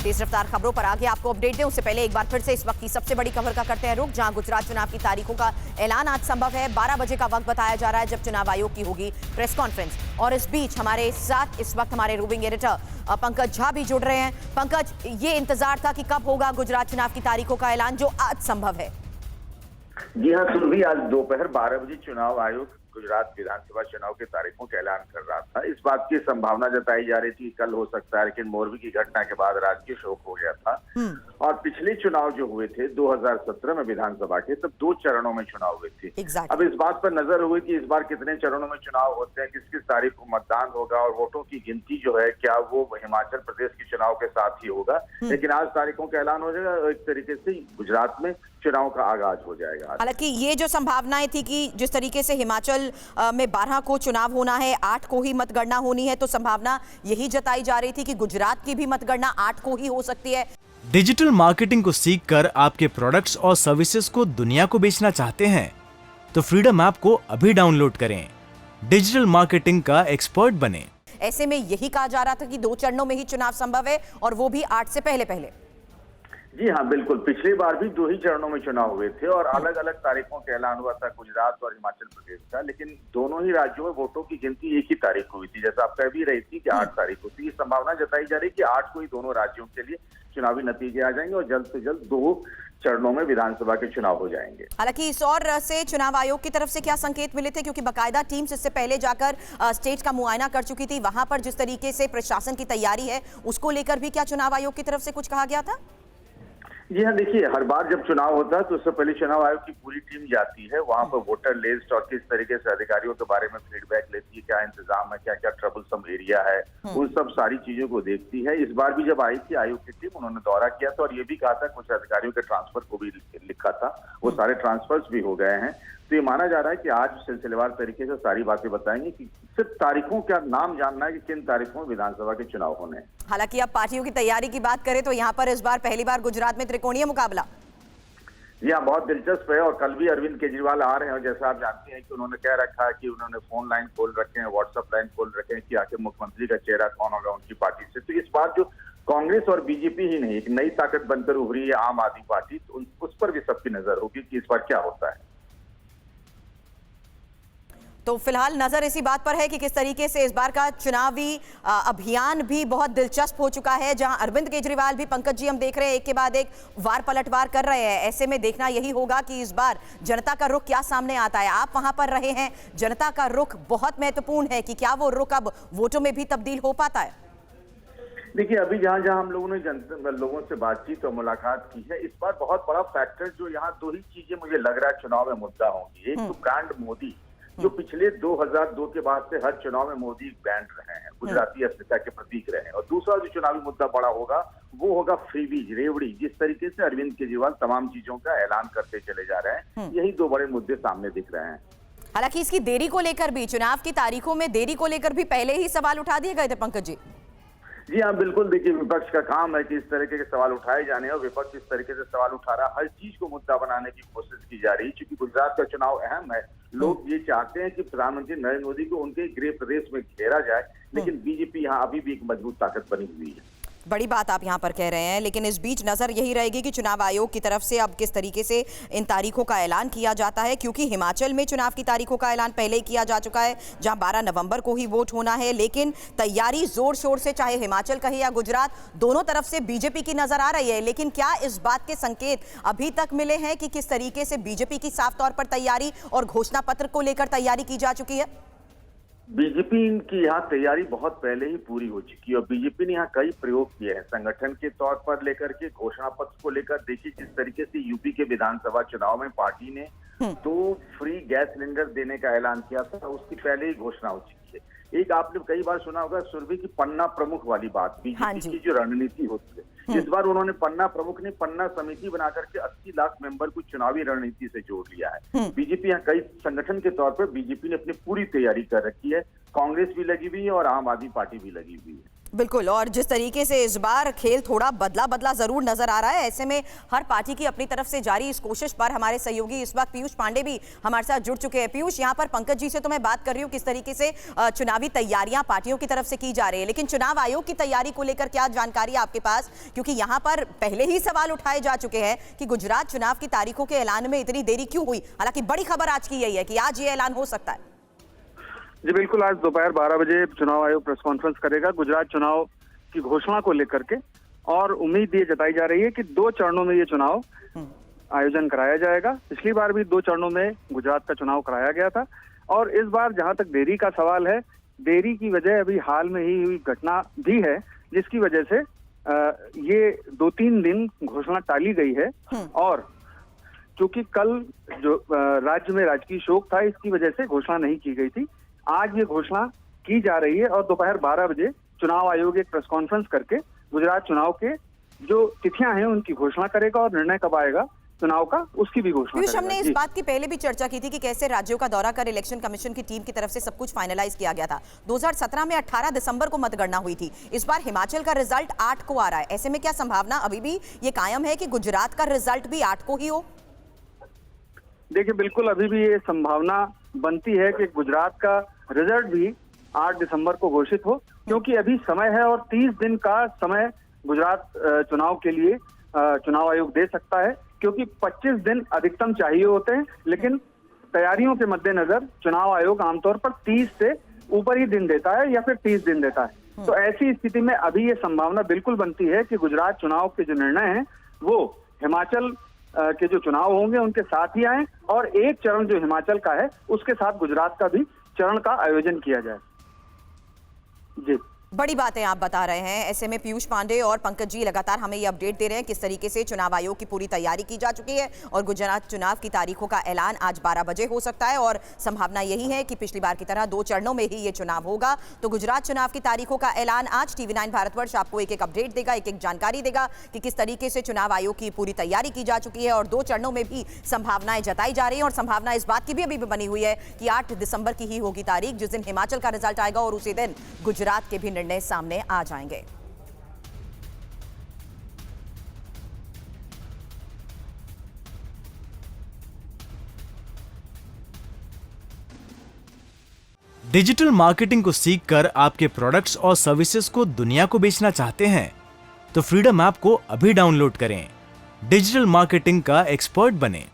तेज रफ्तार खबरों पर आगे आपको अपडेट दें उससे पहले एक बार फिर से इस वक्त की सबसे बड़ी खबर का करते हैं रुख, जहां गुजरात चुनाव की तारीखों का ऐलान आज संभव है। 12 बजे का वक्त बताया जा रहा है जब चुनाव आयोग की होगी प्रेस कॉन्फ्रेंस। और इस बीच हमारे साथ इस वक्त हमारे रूबिंग एडिटर पंकज झा भी जुड़ रहे हैं। पंकज, ये इंतजार था कि कब होगा गुजरात चुनाव की तारीखों का ऐलान जो आज संभव है? जी हाँ सुरभि, आज दोपहर 12 बजे चुनाव आयोग गुजरात विधानसभा चुनाव के तारीखों का ऐलान कर रहा था। इस बात की संभावना जताई जा रही थी कल हो सकता है, लेकिन मोरबी की घटना के बाद राजकीय शोक हो गया था। और पिछले चुनाव जो हुए थे 2017 में विधानसभा के, तब 2 चरणों में चुनाव हुए थे। अब इस बात पर नजर हुई कि इस बार कितने चरणों में चुनाव होते हैं, किस किस तारीख को मतदान होगा और वोटों की गिनती जो है क्या वो हिमाचल प्रदेश के चुनाव के साथ ही होगा। लेकिन आज तारीखों का ऐलान हो जाएगा और एक तरीके से गुजरात में चुनाव का आगाज हो जाएगा। हालांकि ये जो संभावनाएं थी कि जिस तरीके से हिमाचल में 12 को चुनाव होना है, 8 को ही मतगणना होनी है, तो संभावना यही जताई जा रही थी कि गुजरात की भी मतगणना 8 को ही हो सकती है। डिजिटल मार्केटिंग को सीखकर आपके प्रोडक्ट्स और सर्विसेज को दुनिया को बेचना चाहते हैं तो फ्रीडम ऐप को अभी डाउनलोड करें। डिजिटल मार्केटिंग का एक्सपर्ट बने। ऐसे में यही कहा जा रहा था कि 2 चरणों में ही चुनाव संभव है और वो भी 8 से पहले पहले। जी हाँ बिल्कुल, पिछली बार भी 2 ही चरणों में चुनाव हुए थे और अलग अलग तारीखों का ऐलान हुआ था गुजरात और हिमाचल प्रदेश का, लेकिन दोनों ही राज्यों में वोटों की गिनती एक ही तारीख हुई थी। जैसा आप कह भी रही थी कि 8 तारीख होती है। संभावना जताई जा रही है कि 8 को ही दोनों राज्यों के लिए चुनावी नतीजे आ जाएंगे और जल्द से जल्द 2 चरणों में विधानसभा के चुनाव हो जाएंगे। हालांकि इस और से चुनाव आयोग की तरफ से क्या संकेत मिले थे, क्योंकि बाकायदा टीम्स इससे पहले जाकर स्टेज का मुआयना कर चुकी थी, वहां पर जिस तरीके से प्रशासन की तैयारी है उसको लेकर भी क्या चुनाव आयोग की तरफ से कुछ कहा गया था? जी हाँ, देखिए हर बार जब चुनाव होता है तो उससे पहले चुनाव आयोग की पूरी टीम जाती है वहां पर, वोटर लिस्ट और किस तरीके से अधिकारियों के बारे में फीडबैक लेती है, क्या इंतजाम है, क्या क्या ट्रबलसम एरिया है, उन सब सारी चीजों को देखती है। इस बार भी जब आई थी आयोग की टीम, उन्होंने दौरा किया था और ये भी कहा था कुछ अधिकारियों के ट्रांसफर को भी लिखा था, वो सारे ट्रांसफर्स भी हो गए हैं। तो ये माना जा रहा है कि आज सिलसिलेवार तरीके से सारी बातें बताएंगे कि सिर्फ तारीखों का नाम जानना है कि किन तारीखों में विधानसभा के चुनाव होने हैं। हालांकि अब पार्टियों की तैयारी की बात करें तो यहाँ पर इस बार पहली बार गुजरात में त्रिकोणीय मुकाबला। जी हाँ, बहुत दिलचस्प है। और कल भी अरविंद केजरीवाल आ रहे हैं और जैसा आप जानते हैं कि उन्होंने कह रखा है कि उन्होंने फोन लाइन खोल रखे हैं, व्हाट्सएप लाइन खोल रखे हैं कि आखिर मुख्यमंत्री का चेहरा कौन होगा उनकी पार्टी से। तो इस बार जो कांग्रेस और बीजेपी ही नहीं, एक नई ताकत बनकर उभरी है आम आदमी पार्टी, तो उस पर भी सबकी नजर होगी कि इस बार क्या होता है। तो फिलहाल नजर इसी बात पर है कि किस तरीके से इस बार का चुनावी अभियान भी बहुत दिलचस्प हो चुका है, जहां अरविंद केजरीवाल भी, पंकज जी, हम देख रहे हैं एक के बाद एक वार पलटवार कर रहे हैं। ऐसे में देखना यही होगा कि इस बार जनता का रुख क्या सामने आता है। आप वहां पर रहे हैं, जनता का रुख बहुत महत्वपूर्ण है कि क्या वो रुख अब वोटों में भी तब्दील हो पाता है? देखिए अभी जहां जहां हम लोगों ने लोगों से बातचीत और मुलाकात की है, इस बार बहुत बड़ा फैक्टर जो यहाँ 2 ही चीजें मुझे लग रहा है चुनाव में मुद्दा होंगी। एक तो ब्रांड मोदी, जो पिछले 2002 के बाद से हर चुनाव में मोदी ब्रांड रहे हैं, गुजराती अस्मिता के प्रतीक रहे हैं। और दूसरा जो चुनावी मुद्दा बड़ा होगा वो होगा फ्रीबीज, रेवड़ी। जिस तरीके से अरविंद केजरीवाल तमाम चीजों का ऐलान करते चले जा रहे हैं, यही 2 बड़े मुद्दे सामने दिख रहे हैं। हालांकि इसकी देरी को लेकर भी, चुनाव की तारीखों में देरी को लेकर भी पहले ही सवाल उठा दिए गए थे पंकज जी। जी हाँ बिल्कुल, देखिए विपक्ष का काम है कि इस तरीके के सवाल उठाए जाने, और विपक्ष इस तरीके से सवाल उठा रहा है, हर चीज को मुद्दा बनाने की कोशिश की जा रही है। क्योंकि गुजरात का चुनाव अहम है, लोग ये चाहते हैं कि प्रधानमंत्री नरेंद्र मोदी को उनके गृह प्रदेश में घेरा जाए, लेकिन बीजेपी यहाँ अभी भी एक मजबूत ताकत बनी हुई है। बड़ी बात आप यहां पर कह रहे हैं, लेकिन इस बीच नजर यही रहेगी कि चुनाव आयोग की तरफ से अब किस तरीके से इन तारीखों का ऐलान किया जाता है, क्योंकि हिमाचल में चुनाव की तारीखों का ऐलान पहले ही किया जा चुका है, जहां 12 नवंबर को ही वोट होना है। लेकिन तैयारी जोर शोर से, चाहे हिमाचल कहे या गुजरात, दोनों तरफ से बीजेपी की नजर आ रही है। लेकिन क्या इस बात के संकेत अभी तक मिले हैं कि किस तरीके से बीजेपी की साफ तौर पर तैयारी और घोषणा पत्र को लेकर तैयारी की जा चुकी है? बीजेपी की यहाँ तैयारी बहुत पहले ही पूरी हो चुकी है और बीजेपी ने यहाँ कई प्रयोग किए हैं संगठन के तौर पर लेकर के, घोषणा पत्र को लेकर। देखिए जिस तरीके से यूपी के विधानसभा चुनाव में पार्टी ने 2 फ्री गैस सिलेंडर देने का ऐलान किया था, उसकी पहले ही घोषणा हो चुकी है। एक आपने कई बार सुना होगा सुरभि की पन्ना प्रमुख वाली बात, बीजेपी की जो रणनीति होती है, इस बार उन्होंने पन्ना प्रमुख ने पन्ना समिति बना करके 80 लाख मेंबर को चुनावी रणनीति से जोड़ लिया है। बीजेपी यहाँ कई संगठन के तौर पर बीजेपी ने अपनी पूरी तैयारी कर रखी है, कांग्रेस भी लगी हुई है और आम आदमी पार्टी भी लगी हुई है। बिल्कुल, और जिस तरीके से इस बार खेल थोड़ा बदला जरूर नजर आ रहा है, ऐसे में हर पार्टी की अपनी तरफ से जारी इस कोशिश पर हमारे सहयोगी इस वक्त पीयूष पांडे भी हमारे साथ जुड़ चुके हैं। पीयूष, यहाँ पर पंकज जी से तो मैं बात कर रही हूँ किस तरीके से चुनावी तैयारियां पार्टियों की तरफ से की जा रही है, लेकिन चुनाव आयोग की तैयारी को लेकर क्या जानकारी है आपके पास? क्योंकि यहाँ पर पहले ही सवाल उठाए जा चुके हैं कि गुजरात चुनाव की तारीखों के ऐलान में इतनी देरी क्यों हुई। हालांकि बड़ी खबर आज की यही है कि आज ये ऐलान हो सकता है। जी बिल्कुल, आज दोपहर 12 बजे चुनाव आयोग प्रेस कॉन्फ्रेंस करेगा गुजरात चुनाव की घोषणा को लेकर के, और उम्मीद ये जताई जा रही है कि 2 चरणों में ये चुनाव आयोजन कराया जाएगा। पिछली बार भी 2 चरणों में गुजरात का चुनाव कराया गया था, और इस बार जहां तक देरी का सवाल है, देरी की वजह अभी हाल में ही हुई घटना भी है, जिसकी वजह से ये 2-3 दिन घोषणा टाली गई है। और चूंकि कल जो राज्य में राजकीय शोक था, इसकी वजह से घोषणा नहीं की गई थी। आज ये घोषणा की जा रही है, और दोपहर 12 बजे चुनाव आयोग एक प्रेस कॉन्फ्रेंस करके गुजरात चुनाव के जो तिथियां हैं उनकी घोषणा करेगा, और निर्णय कब आएगा चुनाव का उसकी भी घोषणा करेगा। हमने इस बात की पहले भी चर्चा की थी कि कैसे राज्यों का दौरा कर इलेक्शन कमीशन की टीम की तरफ से सब कुछ फाइनलाइज किया गया था। 2017 में 18 दिसंबर को मतगणना हुई थी। इस बार हिमाचल का रिजल्ट 8 को आ रहा है। ऐसे में क्या संभावना अभी भी ये कायम है कि गुजरात का रिजल्ट भी 8 को ही हो? देखिए, बिल्कुल अभी भी ये संभावना बनती है कि गुजरात का रिजल्ट भी 8 दिसंबर को घोषित हो, क्योंकि अभी समय है और 30 दिन का समय गुजरात चुनाव के लिए चुनाव आयोग दे सकता है, क्योंकि 25 दिन अधिकतम चाहिए होते हैं, लेकिन तैयारियों के मद्देनजर चुनाव आयोग आमतौर पर 30 से ऊपर ही दिन देता है या फिर 30 दिन देता है। तो ऐसी स्थिति में अभी ये संभावना बिल्कुल बनती है कि गुजरात चुनाव के जो निर्णय हैं वो हिमाचल के जो चुनाव होंगे उनके साथ ही आए, और एक चरण जो हिमाचल का है उसके साथ गुजरात का भी चरण का आयोजन किया जाए। जी, बड़ी बातें आप बता रहे हैं। ऐसे में पीयूष पांडे और पंकज जी लगातार हमें ये अपडेट दे रहे हैं किस तरीके से चुनाव आयोग की पूरी तैयारी की जा चुकी है, और गुजरात चुनाव की तारीखों का ऐलान आज 12 बजे हो सकता है। और संभावना यही है कि पिछली बार की तरह 2 चरणों में ही ये चुनाव होगा। तो गुजरात चुनाव की तारीखों का ऐलान आज TV9 भारतवर्ष आपको एक अपडेट देगा, एक जानकारी देगा कि किस तरीके से चुनाव आयोग की पूरी तैयारी की जा चुकी है, और 2 चरणों में भी संभावनाएं जताई जा रही है। और संभावना इस बात की भी अभी बनी हुई है कि 8 दिसंबर की ही होगी तारीख, जिस दिन हिमाचल का रिजल्ट आएगा, और उसी दिन गुजरात के भी निर्णय सामने आ जाएंगे। डिजिटल मार्केटिंग को सीखकर आपके प्रोडक्ट्स और सर्विसेज को दुनिया को बेचना चाहते हैं तो फ्रीडम ऐप को अभी डाउनलोड करें। डिजिटल मार्केटिंग का एक्सपर्ट बनें।